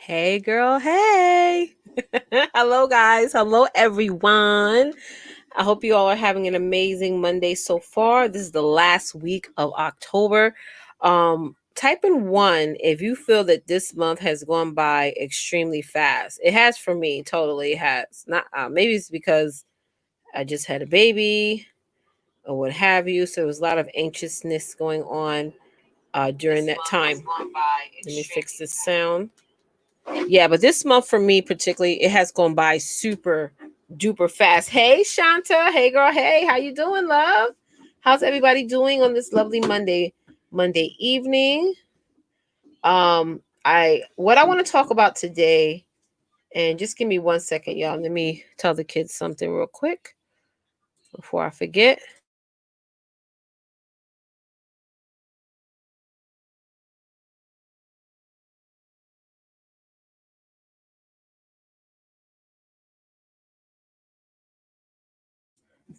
Hey, girl. Hey. Hello, guys. Hello, everyone. I hope you all are having an amazing Monday so far. This is the last week of October. Type in one if you feel that this month has gone by extremely fast. It has for me, totally. It has. Not maybe it's because I just had a baby or what have you. So there was a lot of anxiousness going on during that time. Let me fix this sound. Yeah, but this month for me particularly, it has gone by super duper fast. Hey Shanta, hey girl, hey, how you doing, love? How's everybody doing on this lovely Monday evening? I what I want to talk about today, and just give me 1 second, y'all. Let me tell the kids something real quick before I forget.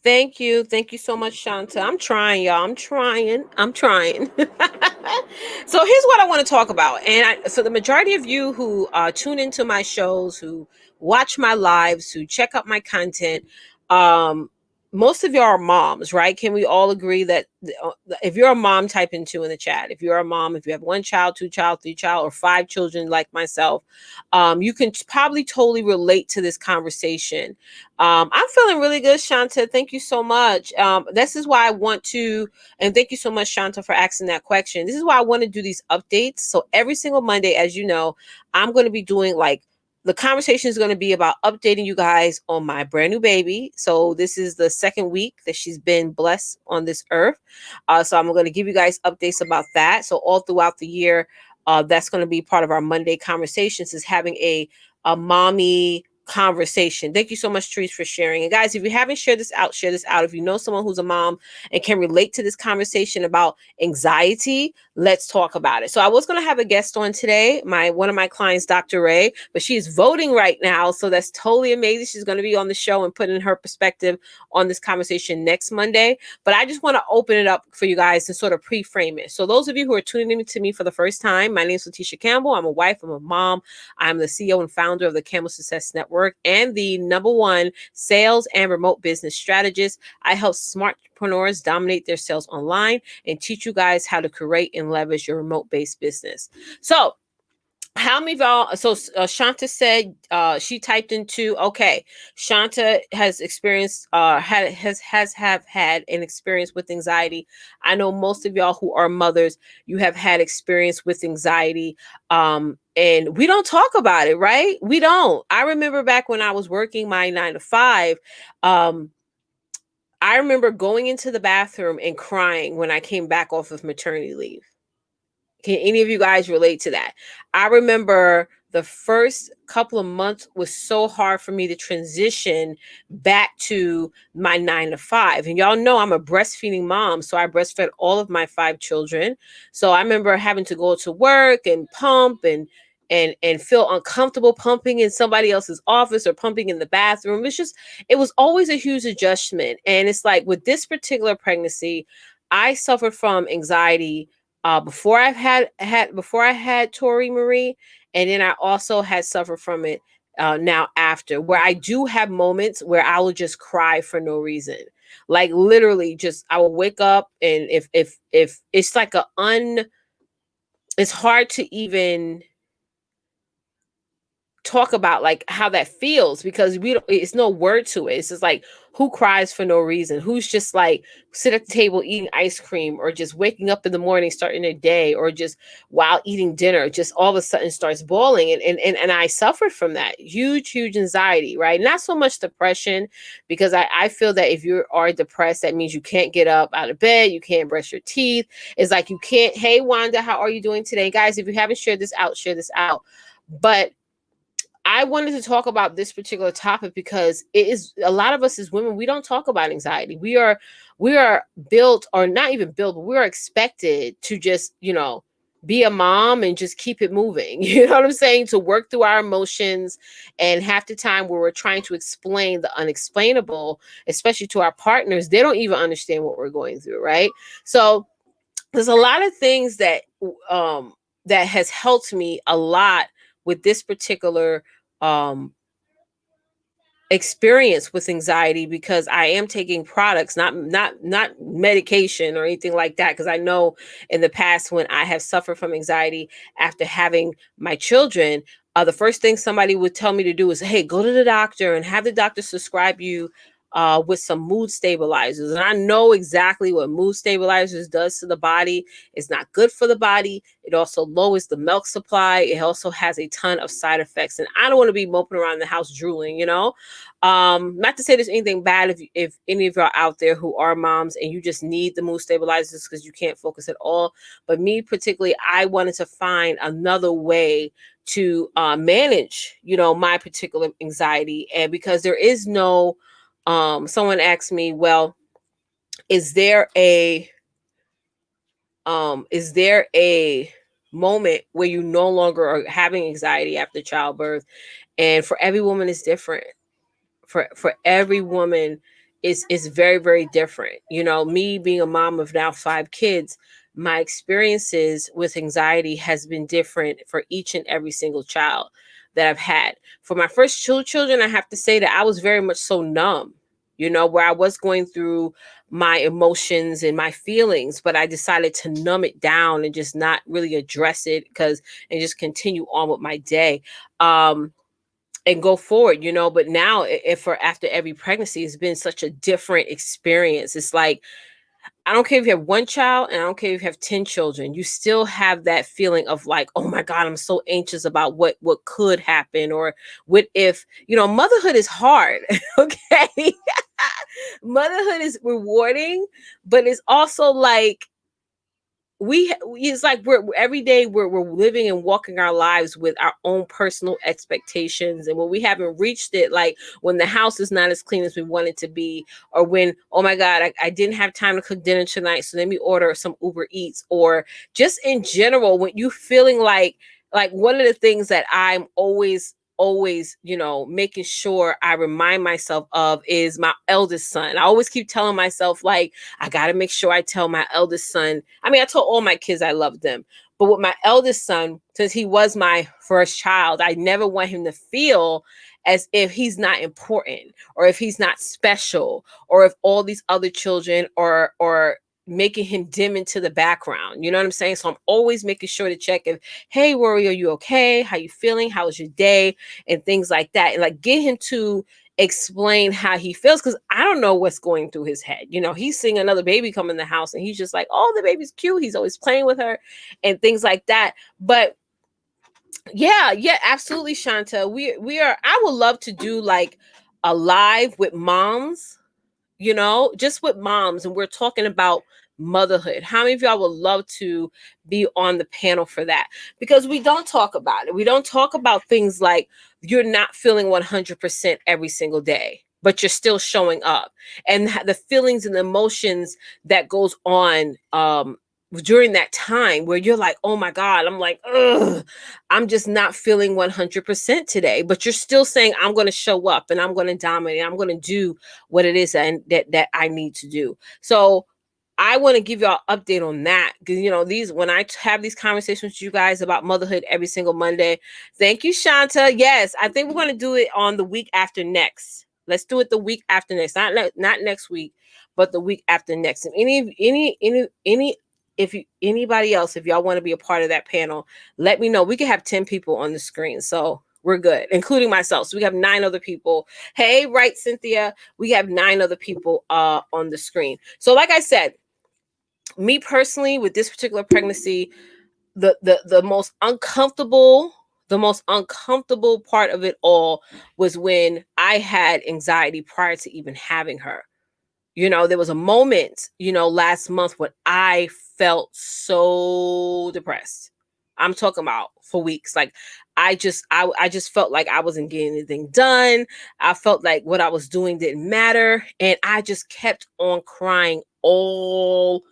Thank you. Thank you so much, Shanta. I'm trying, y'all. I'm trying. I'm trying. So here's what I want to talk about. So the majority of you who tune into my shows, who watch my lives, who check out my content, um, most of you are moms, right? Can we all agree that if you're a mom, type in two in the chat. If you're a mom, if you have one child, two child, three child, or five children like myself, you can probably totally relate to this conversation. I'm feeling really good, Shanta. Thank you so much. This is why I want to, and thank you so much, Shanta, for asking that question. This is why I want to do these updates. So every single Monday, as you know, I'm going to be doing like the conversation is going to be about updating you guys on my brand new baby. So this is the second week that she's been blessed on this earth. So I'm going to give you guys updates about that. So all throughout the year, that's going to be part of our Monday conversations, is having a mommy conversation. Thank you so much, Therese, for sharing. And guys, if you haven't shared this out, share this out. If you know someone who's a mom and can relate to this conversation about anxiety, let's talk about it. So I was going to have a guest on today, one of my clients, Dr. Ray, but she is voting right now. So that's totally amazing. She's going to be on the show and put in her perspective on this conversation next Monday. But I just want to open it up for you guys to sort of pre-frame it. So those of you who are tuning in to me for the first time, my name is Letitia Campbell. I'm a wife. I'm a mom. I'm the CEO and founder of the Campbell Success Network and the #1 sales and remote business strategist. I help smartpreneurs dominate their sales online and teach you guys how to create and leverage your remote-based business. So how many of y'all, so Shanta said she typed into, okay, Shanta has experienced have had an experience with anxiety. I know most of y'all who are mothers, you have had experience with anxiety, and we don't talk about it, right? We don't. I remember back when I was working my 9 to 5, I remember going into the bathroom and crying when I came back off of maternity leave. Can any of you guys relate to that? I remember the first couple of months was so hard for me to transition back to my 9 to 5. And y'all know I'm a breastfeeding mom, so I breastfed all of my 5 children. So I remember having to go to work and pump and feel uncomfortable pumping in somebody else's office or pumping in the bathroom. It was always a huge adjustment. And it's like with this particular pregnancy, I suffered from anxiety before before I had Tori Marie, and then I also had suffered from it now after, where I do have moments where I will just cry for no reason, like literally just I will wake up, and if it's like it's hard to even talk about like how that feels, because it's no word to it. It's just like, who cries for no reason? Who's just like sit at the table eating ice cream, or just waking up in the morning starting their day, or just while eating dinner just all of a sudden starts bawling? And I suffered from that huge anxiety, right? Not so much depression, because I feel that if you are depressed, that means you can't get up out of bed, you can't brush your teeth. It's like you can't. Hey Wanda, how are you doing today? Guys, if you haven't shared this out, share this out. But I wanted to talk about this particular topic because it is, a lot of us as women, we don't talk about anxiety. We are built, or not even built, but we are expected to just, be a mom and just keep it moving. You know what I'm saying? To work through our emotions. And half the time where we're trying to explain the unexplainable, especially to our partners, they don't even understand what we're going through, right? So there's a lot of things that that has helped me a lot with this particular um experience with anxiety, because I am taking products, not medication or anything like that, because I know in the past when I have suffered from anxiety after having my children, the first thing somebody would tell me to do is, hey, go to the doctor and have the doctor prescribe you with some mood stabilizers. And I know exactly what mood stabilizers does to the body. It's not good for the body. It also lowers the milk supply. It also has a ton of side effects, and I don't want to be moping around the house drooling, not to say there's anything bad if any of y'all out there who are moms and you just need the mood stabilizers because you can't focus at all. But me particularly, I wanted to find another way to manage, my particular anxiety. And because there is no, someone asked me, well, is there a moment where you no longer are having anxiety after childbirth? And for every woman is different. For every woman is very, very different. Me being a mom of now 5 kids, my experiences with anxiety has been different for each and every single child that I've had. For my first 2 children, I have to say that I was very much so numb, where I was going through my emotions and my feelings, but I decided to numb it down and just not really address it and just continue on with my day. And go forward, but now if for after every pregnancy, it's been such a different experience. It's like, I don't care if you have 1 child and I don't care if you have 10 children, you still have that feeling of like, oh my God, I'm so anxious about what could happen, or what if, motherhood is hard. Okay. Motherhood is rewarding, but it's also like, it's like we're every day we're living and walking our lives with our own personal expectations, and when we haven't reached it, like when the house is not as clean as we want it to be, or when, oh my God, I didn't have time to cook dinner tonight, so let me order some Uber Eats, or just in general when you feeling like one of the things that I'm always making sure I remind myself of is my eldest son. I always keep telling myself, like, I got to make sure I tell my eldest son. I mean, I told all my kids I love them, but with my eldest son, since he was my first child, I never want him to feel as if he's not important, or if he's not special, or if all these other children are making him dim into the background. You know what I'm saying? So I'm always making sure to check if, hey, Rory, are you okay? How you feeling? How was your day? And things like that. And like get him to explain how he feels, because I don't know what's going through his head. He's seeing another baby come in the house and he's just like, oh, the baby's cute. He's always playing with her and things like that. But yeah, absolutely, Shanta. I would love to do like a live with moms, just with moms, and we're talking about motherhood. How many of y'all would love to be on the panel for that? Because we don't talk about it. We don't talk about things like you're not feeling 100% every single day, but you're still showing up, and the feelings and emotions that goes on during that time where you're like, oh my God, I'm like, ugh, I'm just not feeling 100% today, but you're still saying, I'm going to show up and I'm going to dominate. I'm going to do what it is that I need to do. So I want to give y'all an update on that, because when I have these conversations with you guys about motherhood every single Monday. Thank you, Shanta. Yes, I think we're going to do it on the week after next. Let's do it the week after next, not next week, but the week after next. And anybody else, if y'all want to be a part of that panel, let me know. We can have 10 people on the screen, so we're good, including myself. So we have 9 other people. Hey, right, Cynthia, we have 9 other people on the screen. So like I said, me personally, with this particular pregnancy, the most uncomfortable part of it all was when I had anxiety prior to even having her. There was a moment, last month when I felt so depressed. I'm talking about for weeks. Like I just felt like I wasn't getting anything done. I felt like what I was doing didn't matter. And I just kept on crying all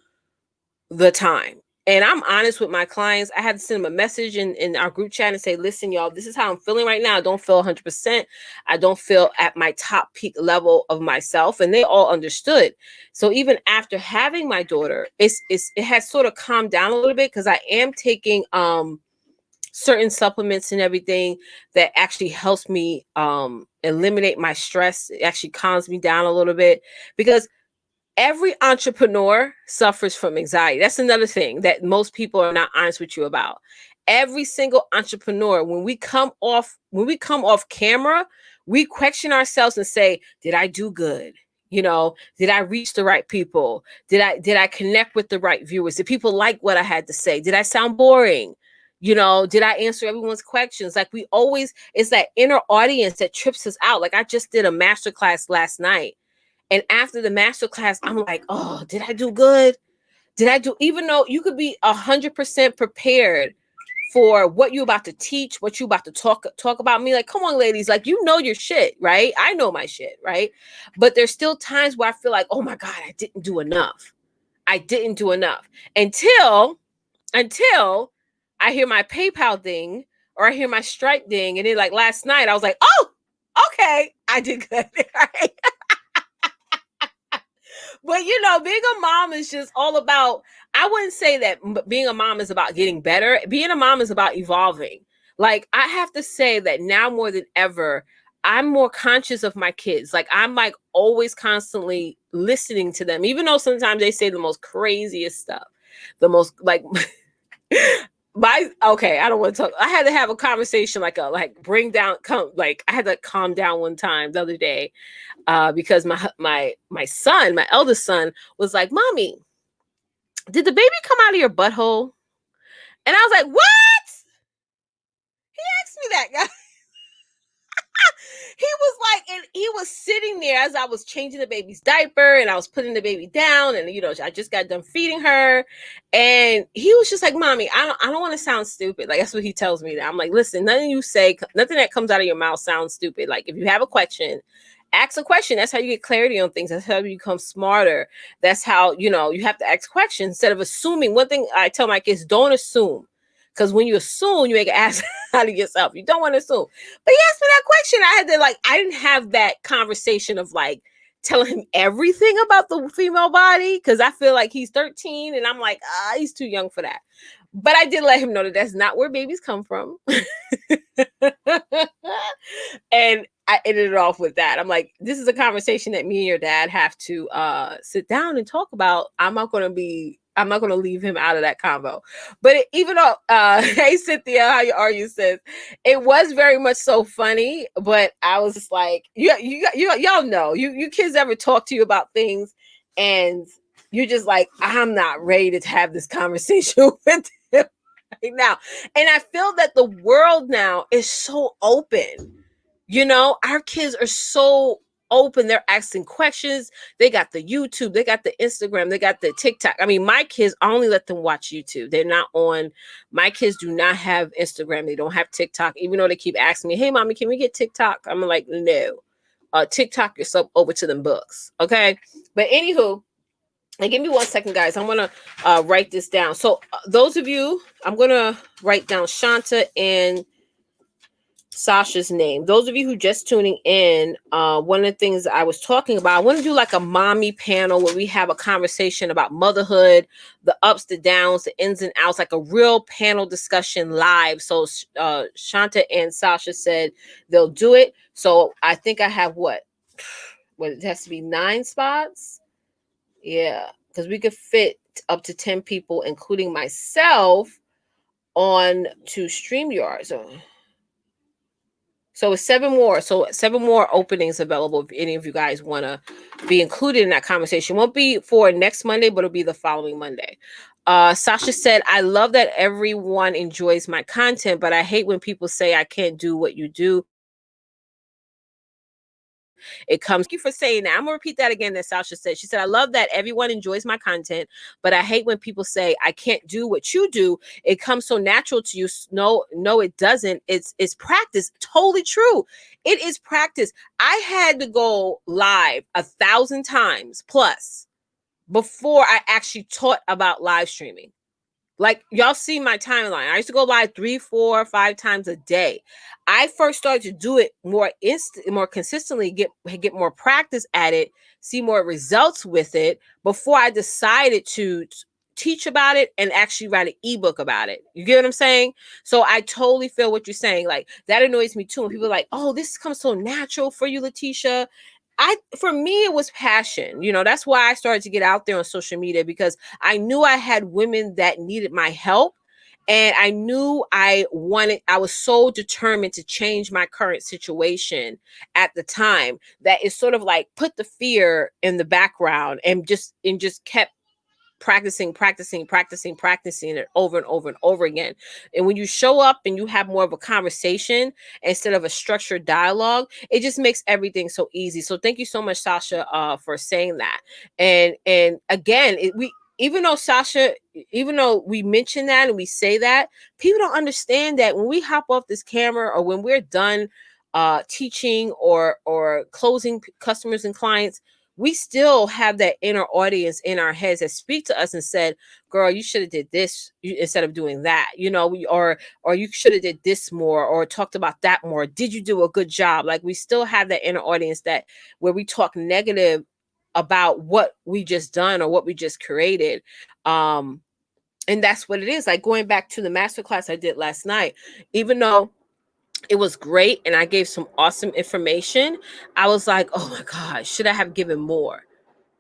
the time. And I'm honest with my clients. I had to send them a message in our group chat and say, listen, y'all, this is how I'm feeling right now. I don't feel 100%. I don't feel at my top peak level of myself. And they all understood. So even after having my daughter, it has sort of calmed down a little bit, because I am taking certain supplements and everything that actually helps me eliminate my stress. It actually calms me down a little bit, because every entrepreneur suffers from anxiety. That's another thing that most people are not honest with you about. Every single entrepreneur, when we come off camera, we question ourselves and say, did I do good? Did I reach the right people? Did I connect with the right viewers? Did people like what I had to say? Did I sound boring? Did I answer everyone's questions? Like, we always, it's that inner audience that trips us out. Like, I just did a masterclass last night, and after the master class, I'm like, oh, did I do good? Even though you could be 100% prepared for what you're about to teach, what you're about to talk about me. Like, come on, ladies, like, your shit, right? I know my shit, right? But there's still times where I feel like, oh my God, I didn't do enough. Until I hear my PayPal ding, or I hear my Stripe ding. And then, like, last night, I was like, oh, okay, I did good. Right? But being a mom is just all about, I wouldn't say that being a mom is about getting better. Being a mom is about evolving. Like, I have to say that now more than ever, I'm more conscious of my kids. Like, I'm like always constantly listening to them, even though sometimes they say the most craziest stuff. The most, like, I don't want to talk. I had to have a conversation, like I had to calm down one time the other day, because my son, my eldest son, was like, "Mommy, did the baby come out of your butthole?" And I was like, "What?" He asked me that. He was like, and he was sitting there as I was changing the baby's diaper, and I was putting the baby down, and I just got done feeding her, and he was just like, "Mommy, I don't want to sound stupid." Like, that's what he tells me. That I'm like, "Listen, nothing that comes out of your mouth sounds stupid. Like, if you have a question, ask a question. That's how you get clarity on things. That's how you become smarter. That's how, you have to ask questions instead of assuming." One thing I tell my kids: don't assume. Because when you assume, you make an ass out of yourself. You don't want to assume. But he asked me that question. I didn't have that conversation of like telling him everything about the female body, because I feel like he's 13 and I'm like, he's too young for that. But I did let him know that that's not where babies come from. And I ended it off with that. I'm like, this is a conversation that me and your dad have to sit down and talk about. I'm not going to leave him out of that convo. But even though, hey, Cynthia, how are you, sis? It was very much so funny, but I was just like, y'all know, you kids ever talk to you about things and you're just like, I'm not ready to have this conversation with him right now. And I feel that the world now is so open. Our kids are so open. They're asking questions. They got the YouTube, they got the Instagram, they got the TikTok. I mean, my kids, I only let them watch YouTube. They're not on, my kids do not have Instagram. They don't have TikTok, even though they keep asking me, hey, mommy, can we get TikTok? I'm like, no. TikTok yourself over to them books. Okay. But anywho, and give me 1 second, guys. I'm going to write this down. So those of you, I'm going to write down Shanta and Sasha's name. Those of you who just tuning in, one of the things I was talking about, I want to do like a mommy panel where we have a conversation about motherhood, the ups, the downs, the ins and outs, like a real panel discussion live. So Shanta and Sasha said they'll do it. So I think I have it has to be 9 spots. Yeah, because we could fit up to 10 people, including myself, on to StreamYard. So it's 7 more. So 7 more openings available if any of you guys want to be included in that conversation. Won't be for next Monday, but it'll be the following Monday. Sasha said, I love that everyone enjoys my content, but I hate when people say I can't do what you do. Thank you for saying that. I'm gonna repeat that again that Sasha said. She said, I love that everyone enjoys my content, but I hate when people say I can't do what you do. It comes so natural to you. No, it doesn't. It's practice. Totally true. It is practice. I had to go live 1,000 times plus before I actually taught about live streaming. Like, y'all see my timeline. I used to go live 3, 4, 5 times a day. I first started to do it more consistently, get more practice at it, see more results with it before I decided to teach about it and actually write an ebook about it. You get what I'm saying? So I totally feel what you're saying. Like, that annoys me too. When people are like, oh, this comes so natural for you, Letitia. For me, it was passion. That's why I started to get out there on social media, because I knew I had women that needed my help. And I knew I was so determined to change my current situation at the time that it sort of like put the fear in the background and just kept practicing it over and over and over again. And when you show up and you have more of a conversation instead of a structured dialogue, it just makes everything so easy. So thank you so much, Sasha, for saying that. And again, even though we mention that and we say that, people don't understand that when we hop off this camera or when we're done teaching or closing customers and clients, we still have that inner audience in our heads that speak to us and said, girl, you should have did this instead of doing that, or you should have did this more or talked about that more. Did you do a good job? Like, we still have that inner audience that where we talk negative about what we just done or what we just created. And that's what it is. Like, going back to the masterclass I did last night, even though it was great and I gave some awesome information, I was like, oh my God, should I have given more?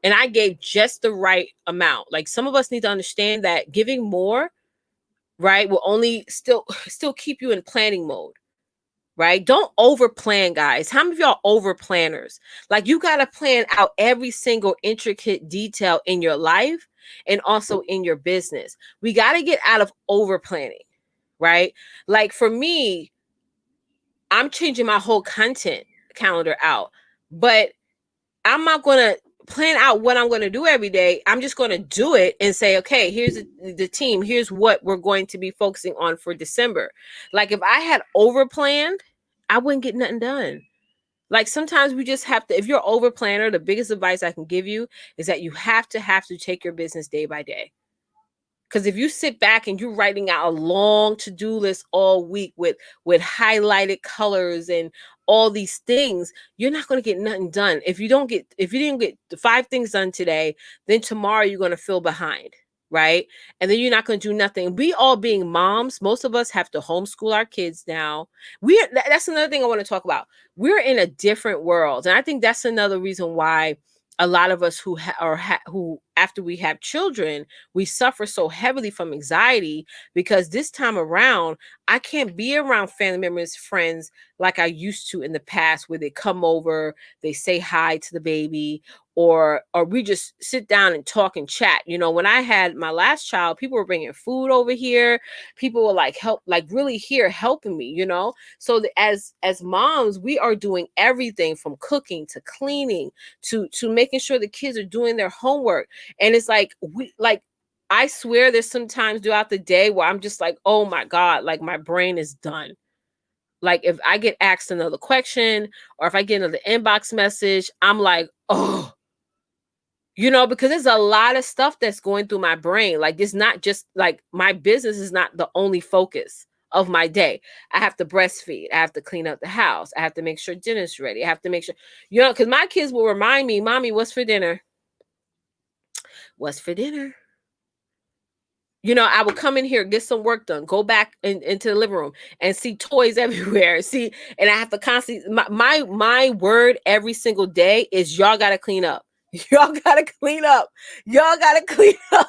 And I gave just the right amount. Like, some of us need to understand that giving more, right, will only still keep you in planning mode, right? Don't over plan, guys. How many of y'all over planners? Like, you got to plan out every single intricate detail in your life and also in your business. We got to get out of over planning, right? Like, for me, I'm changing my whole content calendar out, but I'm not going to plan out what I'm going to do every day. I'm just going to do it and say, okay, here's the team. Here's what we're going to be focusing on for December. Like, if I had over planned, I wouldn't get nothing done. Like, sometimes we just have to, if you're over planner, the biggest advice I can give you is that you have to take your business day by day. Because if you sit back and you're writing out a long to-do list all week with highlighted colors and all these things, you're not going to get nothing done. If you didn't get the 5 things done today, then tomorrow you're going to feel behind, right? And then you're not going to do nothing. We all being moms, most of us have to homeschool our kids now. That's another thing I want to talk about. We're in a different world. And I think that's another reason why a lot of us who after we have children, we suffer so heavily from anxiety, because this time around, I can't be around family members, friends like I used to in the past, where they come over, they say hi to the baby, or we just sit down and talk and chat. When I had my last child, people were bringing food over here. People were really here helping me, So as moms, we are doing everything from cooking to cleaning to making sure the kids are doing their homework. And it's like, I swear there's some times throughout the day where I'm just like, oh my God, like, my brain is done. Like, if I get asked another question or if I get another inbox message, I'm like, oh, because there's a lot of stuff that's going through my brain. Like, it's not just like, my business is not the only focus of my day. I have to breastfeed. I have to clean up the house. I have to make sure dinner's ready. I have to make sure, because my kids will remind me, Mommy, what's for dinner? What's for dinner? I would come in here, get some work done, go back into the living room and see toys everywhere. And I have to constantly, my word every single day is, y'all got to clean up. Y'all got to clean up. Y'all got to clean up.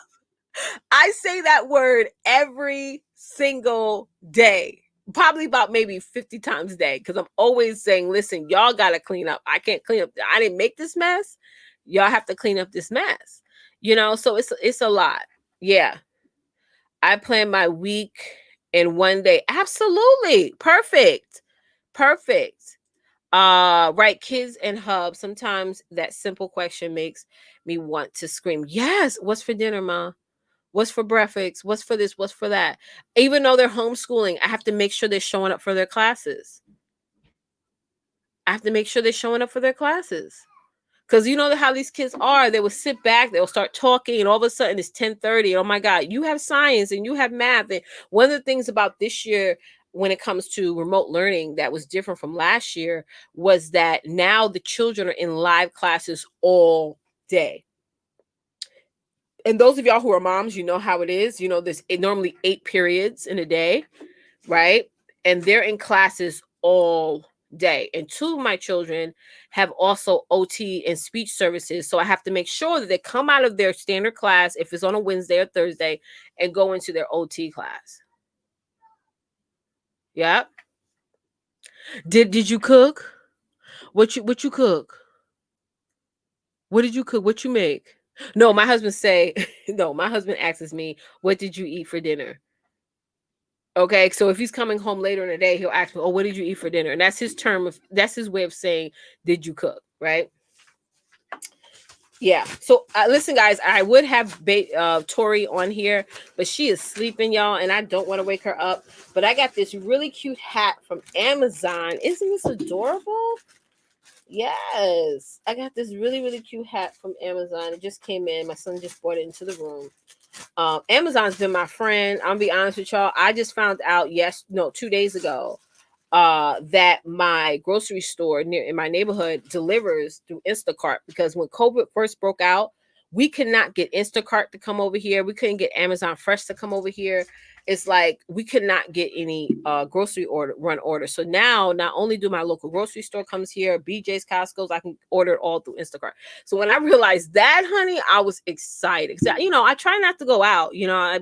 I say that word every single day, probably about maybe 50 times a day, because I'm always saying, listen, y'all got to clean up. I can't clean up. I didn't make this mess. Y'all have to clean up this mess. So it's a lot. Yeah. I plan my week in one day. Absolutely. Perfect. Right. Kids and hub. Sometimes that simple question makes me want to scream. Yes. What's for dinner, Ma? What's for breakfast? What's for this? What's for that? Even though they're homeschooling, I have to make sure they're showing up for their classes. Because you know how these kids are. They will sit back, they'll start talking, and all of a sudden it's 10:30. Oh my God, you have science and you have math. And one of the things about this year, when it comes to remote learning, that was different from last year, was that now the children are in live classes all day. And those of y'all who are moms, you know how it is. You know, there's normally 8 periods in a day, right? And they're in classes all day. And 2 of my children have also OT and speech services. So I have to make sure that they come out of their standard class, if it's on a Wednesday or Thursday, and go into their OT class. Yep. Did you cook? What you cook? What did you cook? What you make? No, my husband say, no, my husband asks me, what did you eat for dinner? Okay, so if he's coming home later in the day, he'll ask me, "Oh, what did you eat for dinner?" And that's his way of saying, "Did you cook?" Right? Yeah. So listen, guys, I would have Tori on here, but she is sleeping, y'all, and I don't want to wake her up. But I got this really cute hat from Amazon. Isn't this adorable? Yes, I got this really cute hat from Amazon. It just came in. My son just brought it into the room. Amazon's been my friend. I'll be honest with y'all. I just found out 2 days ago that my grocery store near in my neighborhood delivers through Instacart, because when COVID first broke out, we could not get Instacart to come over here. We couldn't get Amazon Fresh to come over here. It's like we could not get any grocery order. So now not only do my local grocery store comes here, BJ's, Costco's, I can order it all through Instacart. So when I realized that, honey, I was excited. You know, I try not to go out. You know, I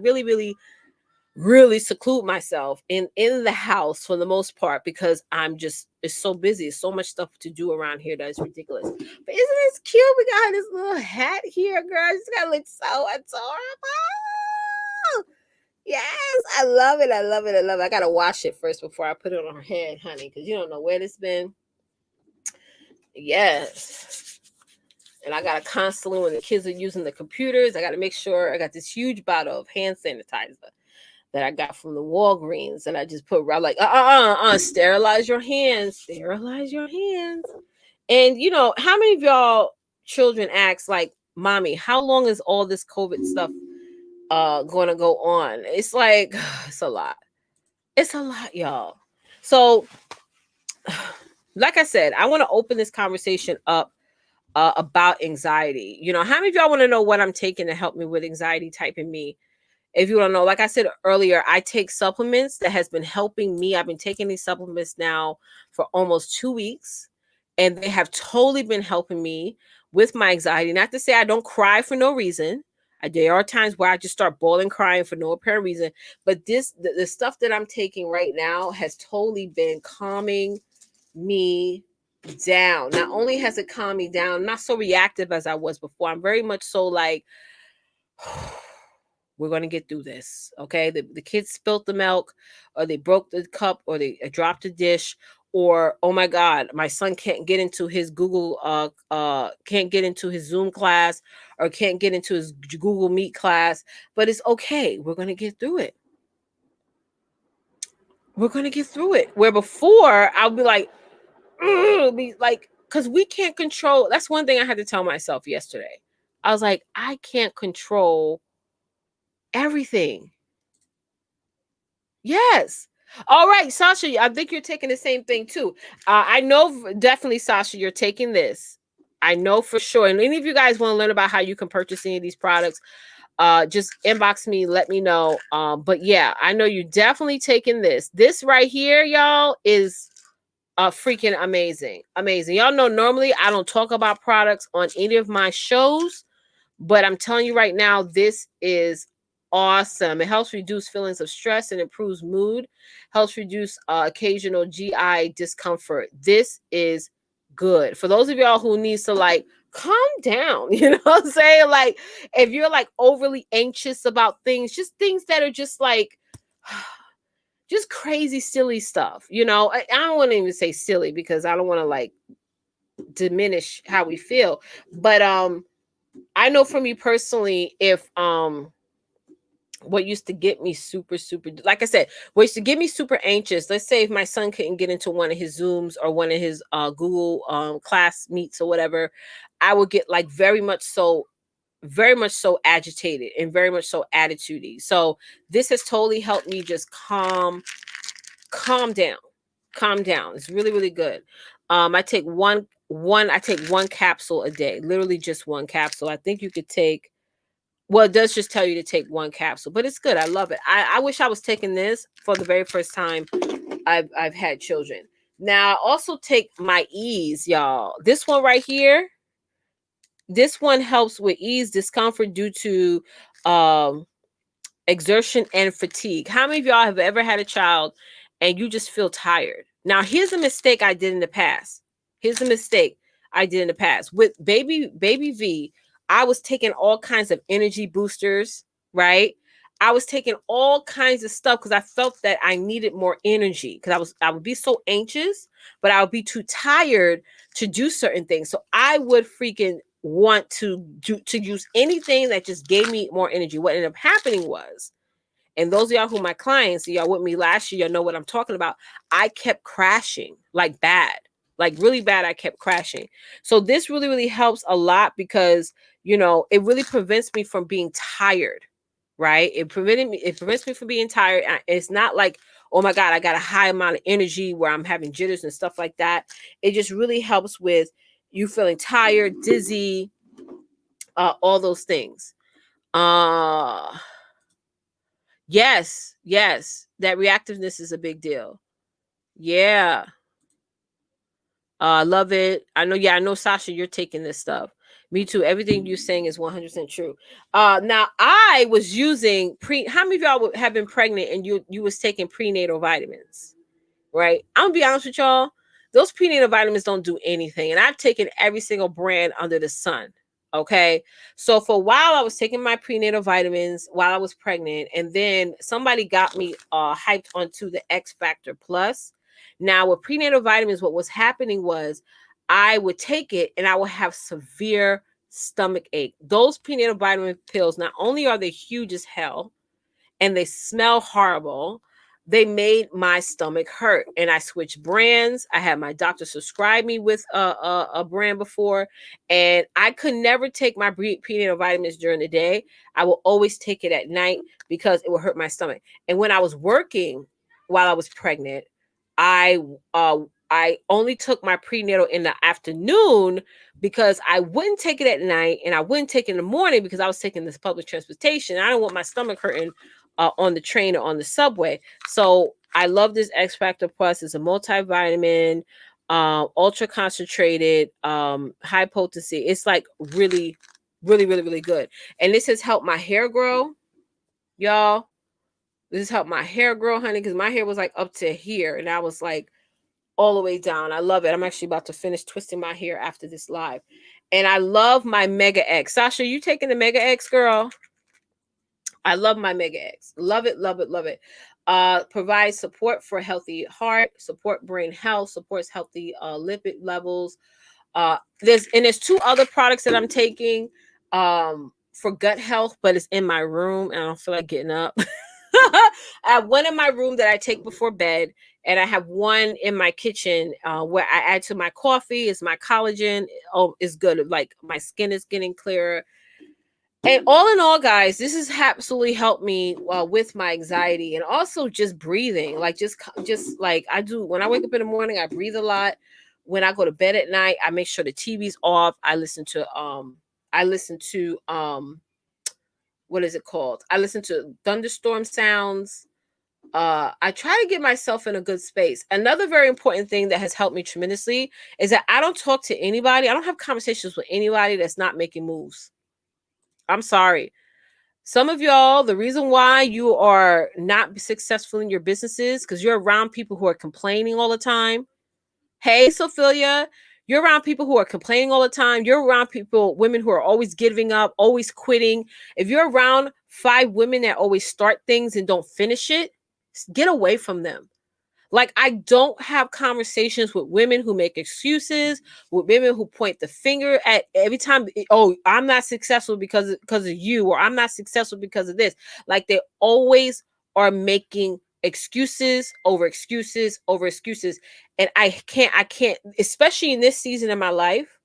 really seclude myself in the house for the most part, because it's so busy. It's so much stuff to do around here that is ridiculous. But isn't this cute? We got this little hat here, girl. It's gonna look so adorable. Yes, I love it. I love it. I love it. I gotta wash it first before I put it on her head, honey, because you don't know where it's been. Yes. And I gotta constantly, when the kids are using the computers, I gotta make sure I got this huge bottle of hand sanitizer that I got from the Walgreens, and I just put like sterilize your hands, And you know, how many of y'all children ask like, "Mommy, how long is all this COVID stuff going to go on?" It's like it's a lot. It's a lot, y'all. So, like I said, I want to open this conversation up about anxiety. You know, how many of y'all want to know what I'm taking to help me with anxiety? Type in me. If you don't know, like I said earlier, I take supplements that has been helping me. I've been taking these supplements now for almost 2 weeks, and they have totally been helping me with my anxiety. Not to say I don't cry for no reason. There are times where I just start bawling, crying for no apparent reason. But the stuff that I'm taking right now has totally been calming me down. Not only has it calmed me down, I'm not so reactive as I was before. I'm very much so like, we're going to get through this. Okay. The kids spilt the milk, or they broke the cup, or they dropped the dish, or, oh my God, my son can't get into his can't get into his Zoom class, or can't get into his Google Meet class, but it's okay. We're going to get through it. We're going to get through it. Where before I'll be like, because we can't control. That's one thing I had to tell myself yesterday. I was like, I can't control everything. Yes. All right, Sasha, I think you're taking the same thing too. I know definitely, Sasha, you're taking this. I know for sure. And any of you guys want to learn about how you can purchase any of these products, just inbox me, let me know. But yeah, I know you're definitely taking this. This right here, y'all, is freaking amazing. Amazing. Y'all know normally I don't talk about products on any of my shows, but I'm telling you right now, this is awesome. It helps reduce feelings of stress and improves mood, helps reduce occasional GI discomfort. This is good. For those of y'all who needs to like calm down, you know what I'm saying? Like if you're like overly anxious about things, just things that are just like just crazy, silly stuff. You know, I don't want to even say silly because I don't want to like diminish how we feel. But I know for me personally, if what used to get me super, like I said, what used to get me super anxious, let's say if my son couldn't get into one of his Zooms or one of his Google class meets or whatever, I would get like very much so agitated and very much so attitudey. So this has totally helped me just calm down. It's really good. I take one capsule a day, literally just one capsule. I think you could take Well, it does just tell you to take one capsule, but it's good. I love it. I wish I was taking this for the very first time I've had children. Now, I also take my ease, y'all. This one right here, this one helps with ease discomfort due to um exertion and fatigue. How many of y'all have ever had a child and you just feel tired? Now, here's a mistake I did in the past. Here's a mistake I did in the past. With baby V, I was taking all kinds of energy boosters, right? I was taking all kinds of stuff because I felt that I needed more energy because I would be so anxious, but I would be too tired to do certain things. So I would freaking want to use anything that just gave me more energy. What ended up happening was, and those of y'all who my clients, y'all with me last year, y'all know what I'm talking about. I kept crashing like bad, like really bad. I kept crashing. So this really, really helps a lot because, you know, it really prevents me from being tired, right? It prevents me from being tired. It's not like, oh my God, I got a high amount of energy where I'm having jitters and stuff like that. It just really helps with you feeling tired, dizzy, all those things. Uh Yes, yes. That reactiveness is a big deal. Yeah. Love it. I know, yeah, I know, Sasha, you're taking this stuff. Me too. Everything you're saying is 100% true. Now I was using how many of y'all have been pregnant and you was taking prenatal vitamins? Right? I'm gonna be honest with y'all. Those prenatal vitamins don't do anything. And I've taken every single brand under the sun. Okay. So for a while I was taking my prenatal vitamins while I was pregnant. And then somebody got me hyped onto the X Factor Plus. Now with prenatal vitamins, what was happening was I would take it and I would have severe stomach ache. Those prenatal vitamin pills, not only are they huge as hell, and they smell horrible, they made my stomach hurt. And I switched brands. I had my doctor subscribe me with a brand before, and I could never take my prenatal vitamins during the day. I will always take it at night because it will hurt my stomach. And when I was working while I was pregnant, I uh I only took my prenatal in the afternoon because I wouldn't take it at night and I wouldn't take it in the morning because I was taking this public transportation. I don't want my stomach hurting on the train or on the subway. So I love this X Factor Plus. It's a multivitamin, ultra concentrated, high potency. It's like really, really, really, really good. And this has helped my hair grow, y'all. This has helped my hair grow, honey, because my hair was like up to here, and I was like all the way down. I love it. I'm actually about to finish twisting my hair after this live. And I love my Mega X. Sasha, you taking the Mega X, girl? I love my Mega X. Love it, love it, love it. Provides support for healthy heart, support brain health, supports healthy lipid levels. There's two other products that I'm taking for gut health, but it's in my room and I don't feel like getting up. I have one in my room that I take before bed, and I have one in my kitchen where I add to my coffee. It's my collagen. Oh, it's good. Like my skin is getting clearer. And all in all, guys, this has absolutely helped me with my anxiety and also just breathing. Like just like I do when I wake up in the morning, I breathe a lot. When I go to bed at night, I make sure the TV's off. I listen to what is it called? I listen to thunderstorm sounds. I try to get myself in a good space. Another very important thing that has helped me tremendously is that I don't talk to anybody. I don't have conversations with anybody that's not making moves. I'm sorry. Some of y'all, the reason why you are not successful in your businesses because you're around people who are complaining all the time. Hey, Sophia, you're around people who are complaining all the time. You're around women who are always giving up, always quitting. If you're around 5 women that always start things and don't finish it, get away from them. Like, I don't have conversations with women who make excuses, with women who point the finger at every time. Oh, I'm not successful because of you, or I'm not successful because of this. Like, they always are making excuses over excuses over excuses. And I can't, especially in this season of my life.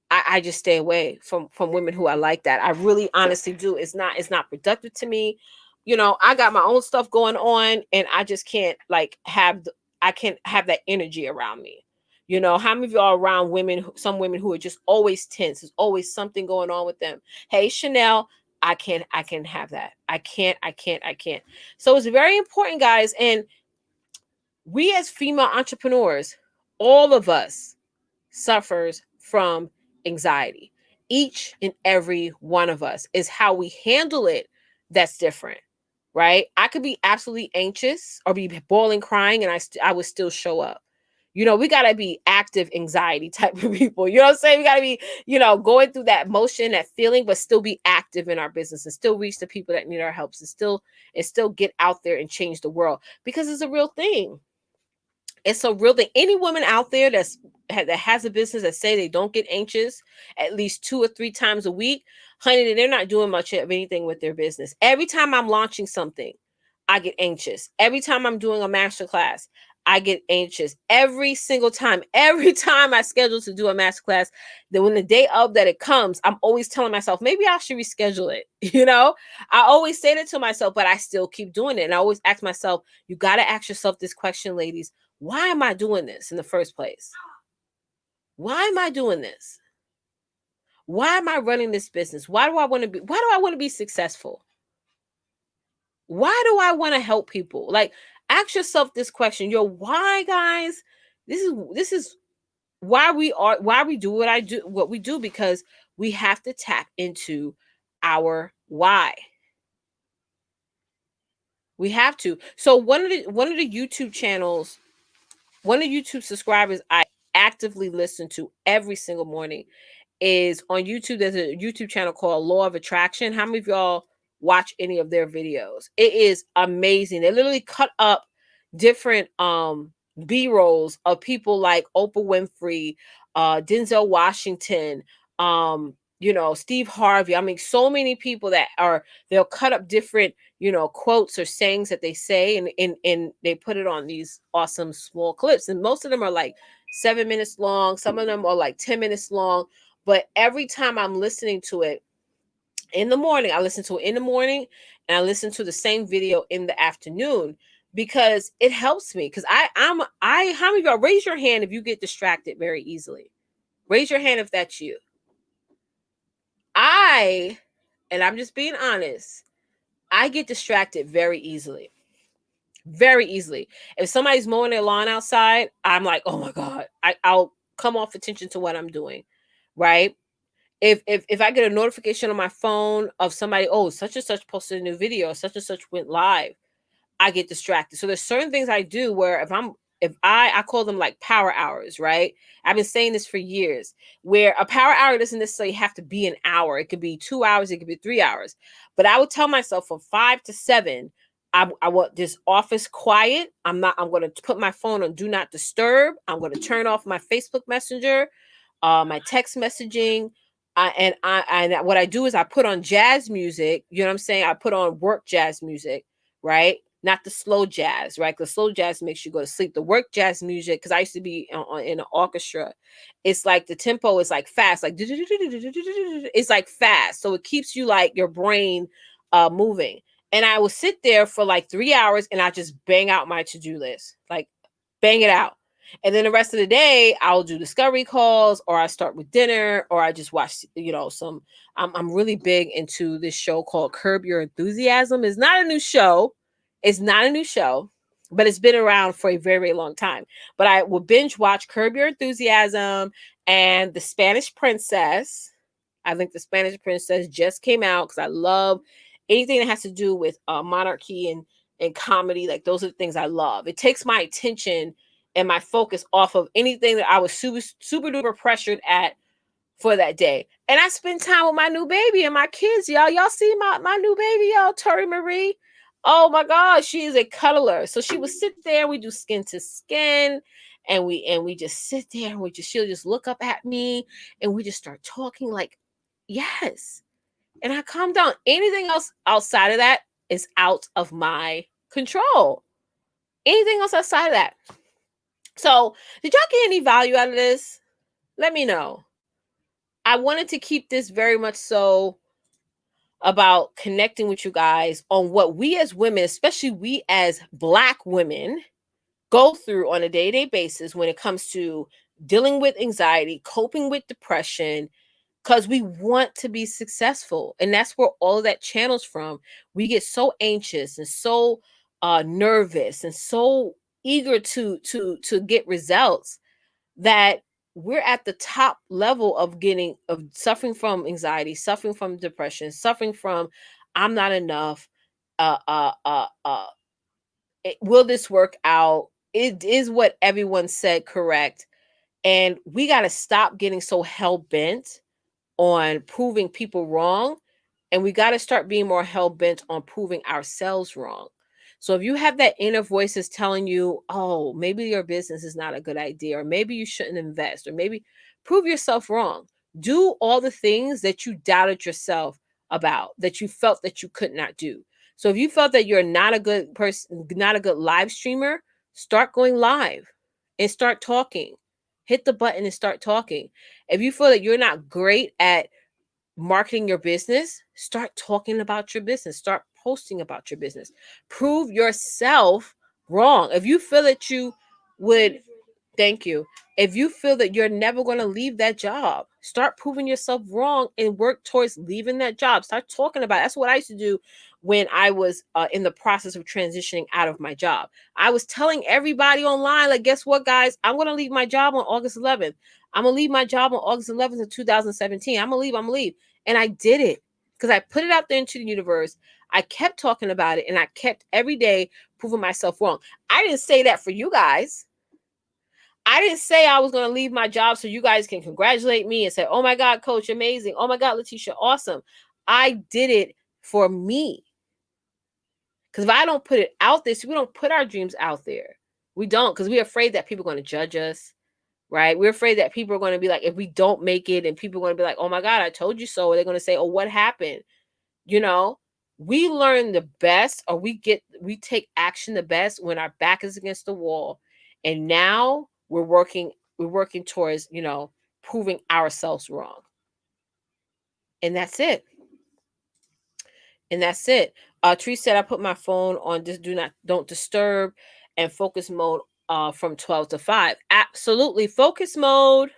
I just stay away from women who are like that. I really honestly do. It's not productive to me. You know, I got my own stuff going on and I just can't like I can't have that energy around me. You know, how many of y'all are around women, some women who are just always tense? There's always something going on with them. Hey, Chanel, I can't have that. I can't. So it's very important, guys. And we as female entrepreneurs, all of us suffers from anxiety. Each and every one of us. Is how we handle it that's different, right? I could be absolutely anxious or be bawling crying and I would still show up. We got to be active anxiety type of people. You know what I'm saying? We got to be, going through that motion, that feeling, but still be active in our business and still reach the people that need our help and still get out there and change the world, because it's a real thing. It's a real thing. Any woman out there that has a business that say they don't get anxious at least 2 or 3 times a week, honey, they're not doing much of anything with their business. Every time I'm launching something, I get anxious. Every time I'm doing a master class, I get anxious. Every single time. Every time I schedule to do a master class, then when the day of that it comes, I'm always telling myself, maybe I should reschedule it. I always say that to myself, but I still keep doing it. And I always ask myself, you got to ask yourself this question, ladies. Why am I doing this in the first place? Why am I doing this? Why am I running this business? Why do I want to be successful? Why do I want to help people? Like, ask yourself this question. Why, guys? This is why we do what we do, because we have to tap into our why. We have to. So one of the YouTube channels, one of the YouTube subscribers I actively listen to every single morning is on YouTube. There's a YouTube channel called Law of Attraction. How many of y'all watch any of their videos? It is amazing. They literally cut up different B-rolls of people like Oprah Winfrey, Denzel Washington, Steve Harvey. I mean, so many people they'll cut up different, quotes or sayings that they say, and they put it on these awesome small clips. And most of them are like 7 minutes long. Some of them are like 10 minutes long. But every time I'm listening to it in the morning, I listen to it in the morning, and I listen to the same video in the afternoon, because it helps me. Because how many of y'all, raise your hand if you get distracted very easily? Raise your hand if that's you. And I'm just being honest, I get distracted very easily. Very easily. If somebody's mowing their lawn outside, I'm like, oh my God, I'll come off attention to what I'm doing, right? If I get a notification on my phone of somebody, oh, such and such posted a new video, such and such went live, I get distracted. So there's certain things I do where I call them like power hours, right? I've been saying this for years, where a power hour doesn't necessarily have to be an hour. It could be 2 hours, it could be 3 hours. But I would tell myself from 5 to 7, I want this office quiet. I'm going to put my phone on do not disturb. I'm going to turn off my Facebook Messenger, my text messaging. And what I do is I put on jazz music. You know what I'm saying? I put on work jazz music, right? Not the slow jazz, right? The slow jazz makes you go to sleep. The work jazz music, because I used to be in an orchestra, it's like the tempo is like fast, like it's like fast. So it keeps you like your brain moving. And I will sit there for like 3 hours and I just bang out my to-do list, like bang it out. And then the rest of the day, I'll do discovery calls, or I start with dinner, or I just watch, some. I'm really big into this show called Curb Your Enthusiasm. It's not a new show. It's not a new show, but it's been around for a very, very long time. But I will binge watch Curb Your Enthusiasm and The Spanish Princess. I think The Spanish Princess just came out, because I love anything that has to do with monarchy and comedy. Like, those are the things I love. It takes my attention and my focus off of anything that I was super, super duper pressured at for that day. And I spend time with my new baby and my kids, y'all. Y'all see my new baby, y'all, Tori Marie. Oh my God, she is a cuddler. So she would sit there, we do skin to skin, and we just sit there, and she'll just look up at me, and we just start talking like, yes. And I calm down. Anything else outside of that is out of my control. Anything else outside of that. So, did y'all get any value out of this? Let me know. I wanted to keep this very much so about connecting with you guys on what we as women, especially we as Black women, go through on a day-to-day basis when it comes to dealing with anxiety, coping with depression, because we want to be successful. And that's where all of that channels from. We get so anxious and so nervous and so eager to get results that we're at the top level of suffering from anxiety, suffering from depression, suffering from I'm not enough. Uh, uh, uh, uh, will this work out? It is what everyone said correct, and we got to stop getting so hell bent on proving people wrong, and we got to start being more hell bent on proving ourselves wrong. So if you have that inner voices telling you, oh, maybe your business is not a good idea, or maybe you shouldn't invest, or maybe prove yourself wrong. Do all the things that you doubted yourself about, that you felt that you could not do. So if you felt that you're not a good person, not a good live streamer, start going live and start talking. Hit the button and start talking. If you feel that you're not great at marketing your business, start talking about your business, start posting about your business. Prove yourself wrong. If you feel that you would, thank you. If you feel that you're never going to leave that job, start proving yourself wrong and work towards leaving that job. Start talking about it. That's what I used to do when I was in the process of transitioning out of my job. I was telling everybody online, like, guess what, guys? I'm going to leave my job on August 11th. I'm going to leave my job on August 11th of 2017. I'm going to leave. And I did it because I put it out there into the universe. I kept talking about it, and I kept every day proving myself wrong. I didn't say that for you guys. I didn't say I was going to leave my job so you guys can congratulate me and say, oh my God, coach, amazing. Oh my God, Letitia, awesome. I did it for me. Because if I don't put it out there, so we don't put our dreams out there. We don't, because we're afraid that people are going to judge us, right? We're afraid that people are going to be like, if we don't make it, and people are going to be like, oh my God, I told you so. Or they're going to say, oh, what happened? You know, we learn the best, or we take action the best when our back is against the wall. And now we're working towards, proving ourselves wrong. And that's it. Tree said, I put my phone on just don't disturb and focus mode from 12 to 5. Absolutely. Focus mode.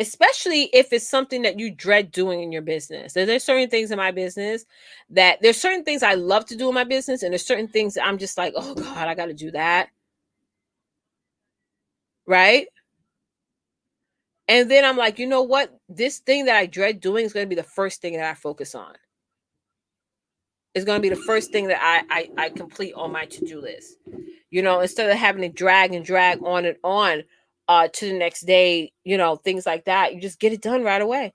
Especially if it's something that you dread doing in your business. There's certain things in my business there's certain things I love to do in my business, and there's certain things that I'm just like, oh God, I got to do that. Right? And then I'm like, you know what? This thing that I dread doing is going to be the first thing that I focus on. It's going to be the first thing that I complete on my to-do list. Instead of having to drag on and on to the next day, things like that, you just get it done right away.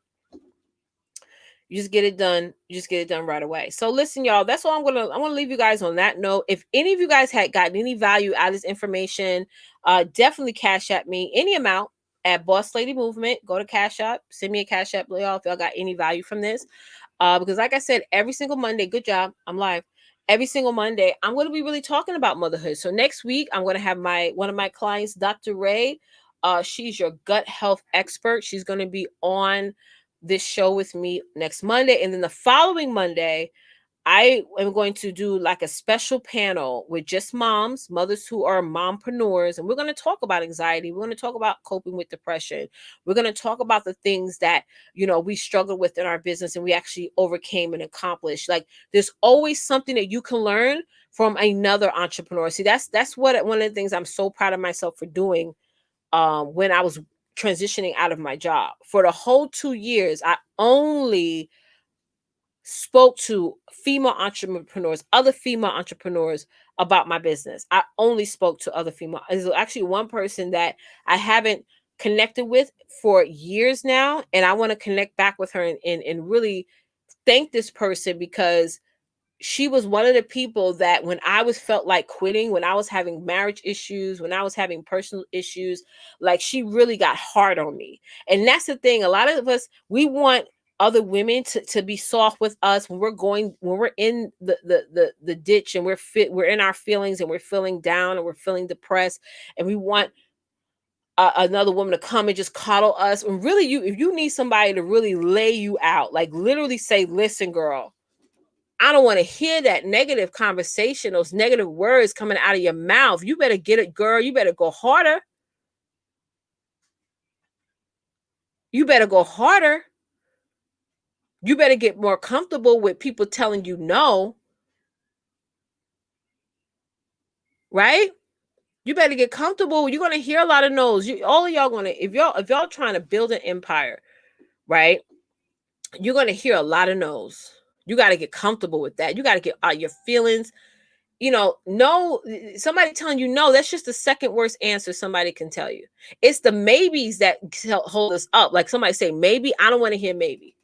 You just get it done right away. So listen, y'all, that's all I'm gonna leave you guys on that note. If any of you guys had gotten any value out of this information, definitely cash at me any amount at Boss Lady Movement. Go to Cash App, send me a Cash App, y'all, if y'all got any value from this. Because like I said, every single Monday, good job, I'm live. Every single Monday, I'm going to be really talking about motherhood. So next week, I'm going to have one of my clients, Dr. Ray. She's your gut health expert. She's going to be on this show with me next Monday. And then the following Monday, I am going to do like a special panel with just mothers who are mom-preneurs. And we're going to talk about anxiety. We're going to talk about coping with depression. We're going to talk about the things that, we struggled with in our business and we actually overcame and accomplished. Like, there's always something that you can learn from another entrepreneur. See, that's one of the things I'm so proud of myself for doing when I was transitioning out of my job. For the whole 2 years, I only spoke to other female entrepreneurs about my business. I only spoke to other female. There's actually one person that I haven't connected with for years now, and I want to connect back with her and really thank this person, because she was one of the people that when I felt like quitting, when I was having marriage issues, when I was having personal issues, like, she really got hard on me. And that's the thing. A lot of us, we want other women to be soft with us when we're in the ditch, and we're in our feelings, and we're feeling down, and we're feeling depressed, and we want another woman to come and just coddle us. And really, if you need somebody to really lay you out, like literally say, listen, girl, I don't want to hear that negative conversation, those negative words coming out of your mouth. You better get it, girl. You better go harder. You better go harder. You better get more comfortable with people telling you no. Right? You better get comfortable. You're gonna hear a lot of no's. All of y'all gonna, if y'all trying to build an empire, right? You're gonna hear a lot of no's. You got to get comfortable with that. You got to get out your feelings. No, somebody telling you no, that's just the second worst answer somebody can tell you. It's the maybes that hold us up. Like somebody say maybe, I don't want to hear maybe.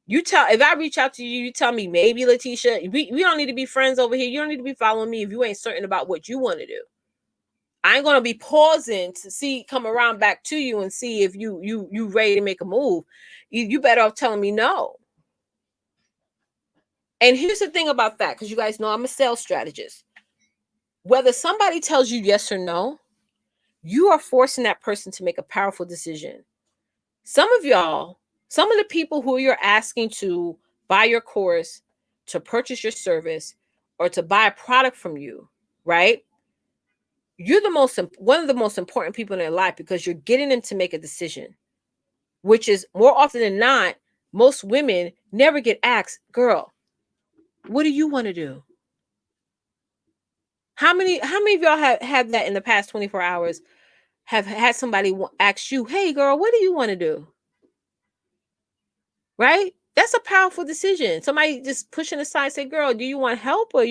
If I reach out to you, you tell me maybe, Letitia, we don't need to be friends over here. You don't need to be following me if you ain't certain about what you want to do. I ain't gonna be pausing to come around back to you and see if you ready to make a move. You better off telling me no. And here's the thing about that, because you guys know I'm a sales strategist. Whether somebody tells you yes or no, you are forcing that person to make a powerful decision. Some of the people who you're asking to buy your course, to purchase your service, or to buy a product from you, right? You're one of the most important people in their life, because you're getting them to make a decision, which is more often than not, most women never get asked, girl, what do you want to do? How many of y'all have had that in the past 24 hours? Have had somebody ask you, hey girl, what do you want to do? Right? That's a powerful decision. Somebody just pushing aside, say, girl, do you want help, or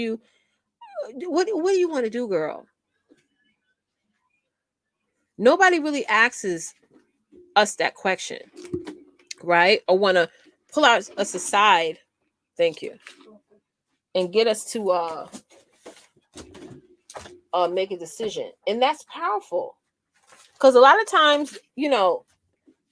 what do you want to do, girl? Nobody really asks us that question, right? Or want to pull us aside, thank you, and get us to make a decision. And that's powerful, because a lot of times,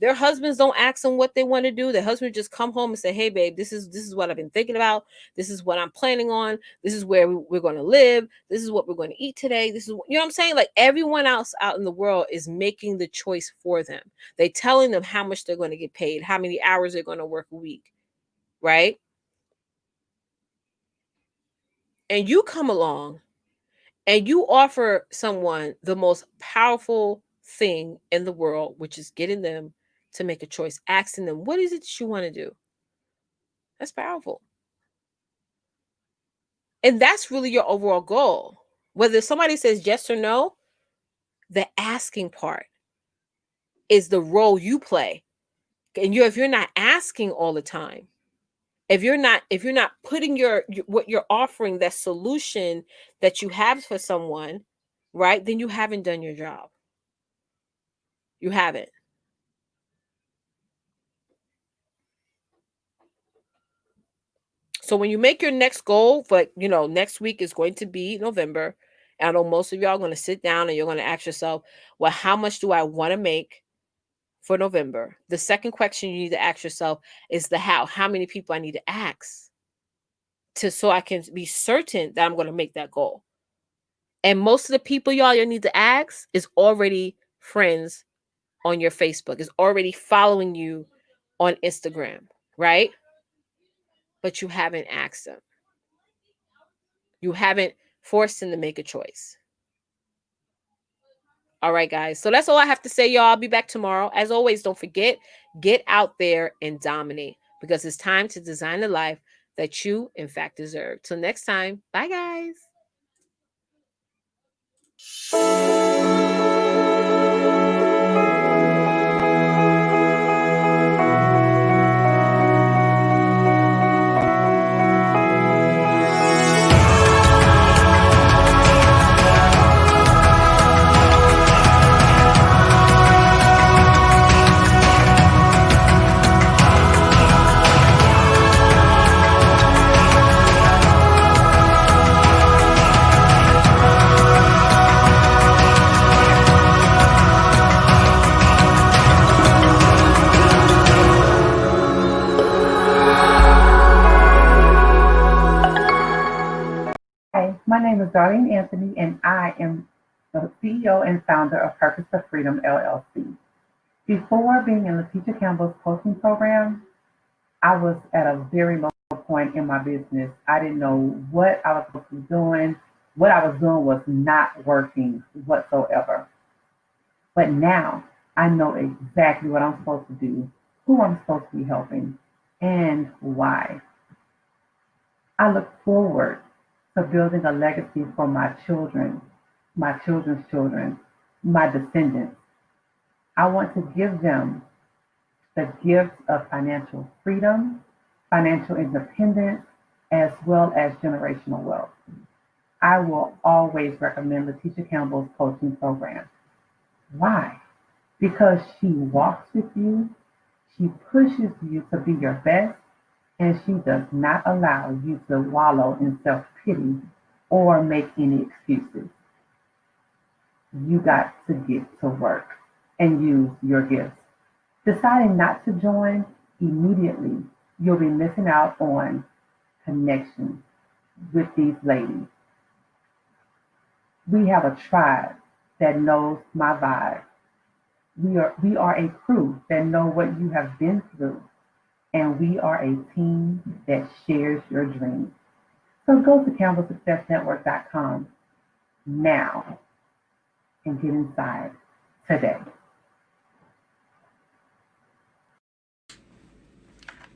their husbands don't ask them what they want to do. Their husband just come home and say, hey babe, this is what I've been thinking about. This is what I'm planning on. This is where we're going to live. This is what we're going to eat today. This is, you know what I'm saying? Like, everyone else out in the world is making the choice for them. They telling them how much they're going to get paid, how many hours they're going to work a week, right? And you come along and you offer someone the most powerful thing in the world, which is getting them to make a choice, asking them, what is it that you want to do? That's powerful. And that's really your overall goal. Whether somebody says yes or no, the asking part is the role you play. And if you're not asking all the time, if you're not putting what you're offering, that solution that you have for someone, right, then you haven't done your job. You haven't. So when you make your next goal, but next week is going to be November. I know most of y'all are going to sit down and you're going to ask yourself, well, how much do I want to make for November? The second question you need to ask yourself is the how. How many people I need to ask so I can be certain that I'm going to make that goal. And most of the people you need to ask is already friends on your Facebook, is already following you on Instagram, right? But you haven't asked them. You haven't forced them to make a choice. All right, guys. So that's all I have to say, y'all. I'll be back tomorrow. As always, don't forget, get out there and dominate, because it's time to design the life that you, in fact, deserve. Till next time. Bye, guys. My name is Darlene Anthony, and I am the CEO and founder of Purpose for Freedom, LLC. Before being in Letitia Campbell's coaching program, I was at a very low point in my business. I didn't know what I was supposed to be doing. What I was doing was not working whatsoever. But now I know exactly what I'm supposed to do. who I'm supposed to be helping, and why. I look forward to building a legacy for my children, my children's children, my descendants. I want to give them the gift of financial freedom, financial independence, as well as generational wealth. I will always recommend Letitia Campbell's coaching program. Why? Because she walks with you, she pushes you to be your best, and she does not allow you to wallow in self pity or make any excuses. You got to get to work and use your gifts. Deciding not to join immediately, you'll be missing out on connection with these ladies. We have a tribe that knows my vibe. We are a crew that know what you have been through, and we are a team that shares your dreams. So go to CampbellSuccessNetwork.com now and get inside today.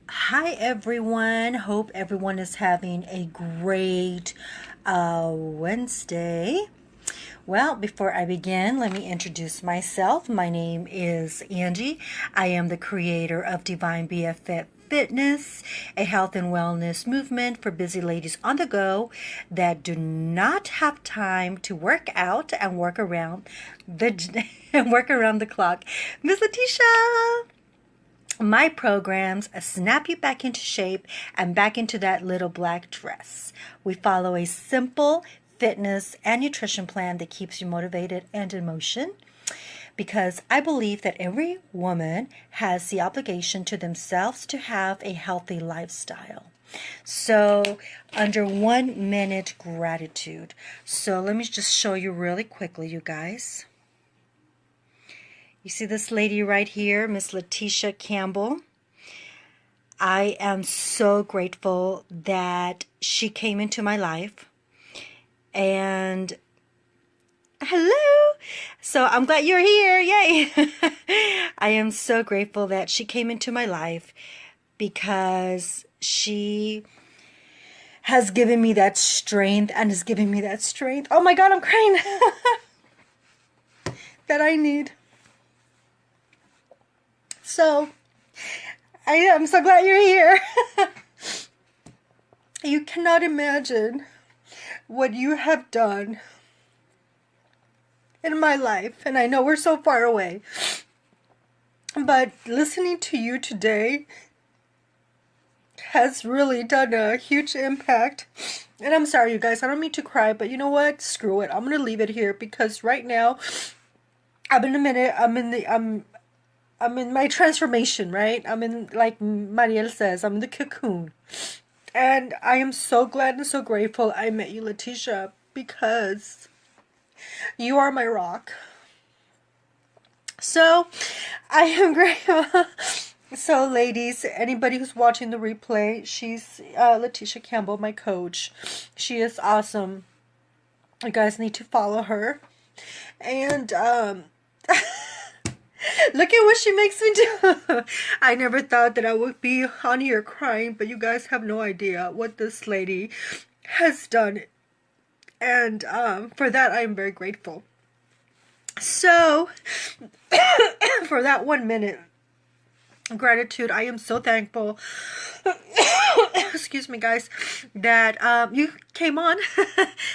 Hi everyone. Hope everyone is having a great Wednesday. Well, before I begin, let me introduce myself. My name is Angie. I am the creator of Divine BFF Fitness, a health and wellness movement for busy ladies on the go that do not have time to work out and work around the clock. Miss Letitia! My programs snap you back into shape and back into that little black dress. We follow a simple fitness and nutrition plan that keeps you motivated and in motion, because I believe that every woman has the obligation to themselves to have a healthy lifestyle. So, under 1 minute gratitude. So, let me just show you really quickly, you guys. You see this lady right here, Miss Letitia Campbell. I am so grateful that she came into my life. And hello. So I'm glad you're here. Yay. I am so grateful that she came into my life, because she has given me that strength and is giving me that strength. Oh my God, I'm crying. That I need. So, I am so glad you're here. You cannot imagine what you have done in my life. And I know we're so far away. But listening to you today has really done a huge impact. And I'm sorry, you guys, I don't mean to cry, but you know what? Screw it. I'm going to leave it here, because right now, I'm in my transformation, right? I'm in, like Mariel says, I'm in the cocoon. And I am so glad and so grateful I met you, Letitia, because you are my rock. So, I am grateful. So, ladies, anybody who's watching the replay, she's Letitia Campbell, my coach. She is awesome. You guys need to follow her. And, look at what she makes me do. I never thought that I would be on here crying, but you guys have no idea what this lady has done. And for that, I am very grateful. So, for that 1 minute gratitude, I am so thankful. Excuse me, guys, that you came on.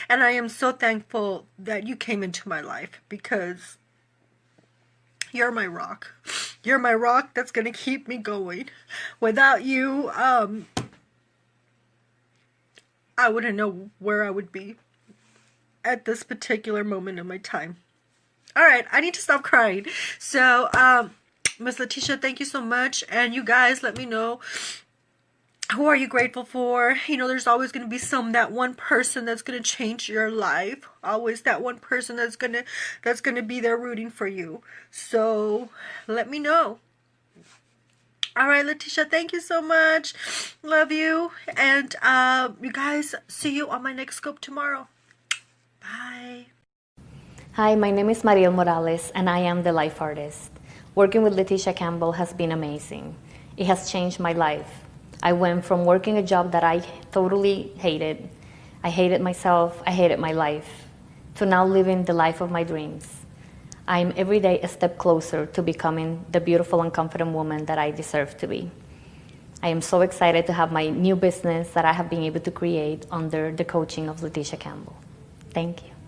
And I am so thankful that you came into my life, because you're my rock. You're my rock that's going to keep me going. Without you, I wouldn't know where I would be at this particular moment in my time. All right, I need to stop crying. So, Miss Letitia, thank you so much. And you guys, let me know, who are you grateful for? You know, there's always going to be that one person that's going to change your life. Always that one person that's going to be there rooting for you. So, let me know. All right, Letitia, thank you so much. Love you. And you guys, see you on my next scope tomorrow. Bye. Hi, my name is Mariel Morales, and I am the life artist. Working with Letitia Campbell has been amazing. It has changed my life. I went from working a job that I totally hated. I hated myself, I hated my life, to now living the life of my dreams. I'm every day a step closer to becoming the beautiful and confident woman that I deserve to be. I am so excited to have my new business that I have been able to create under the coaching of Leticia Campbell. Thank you.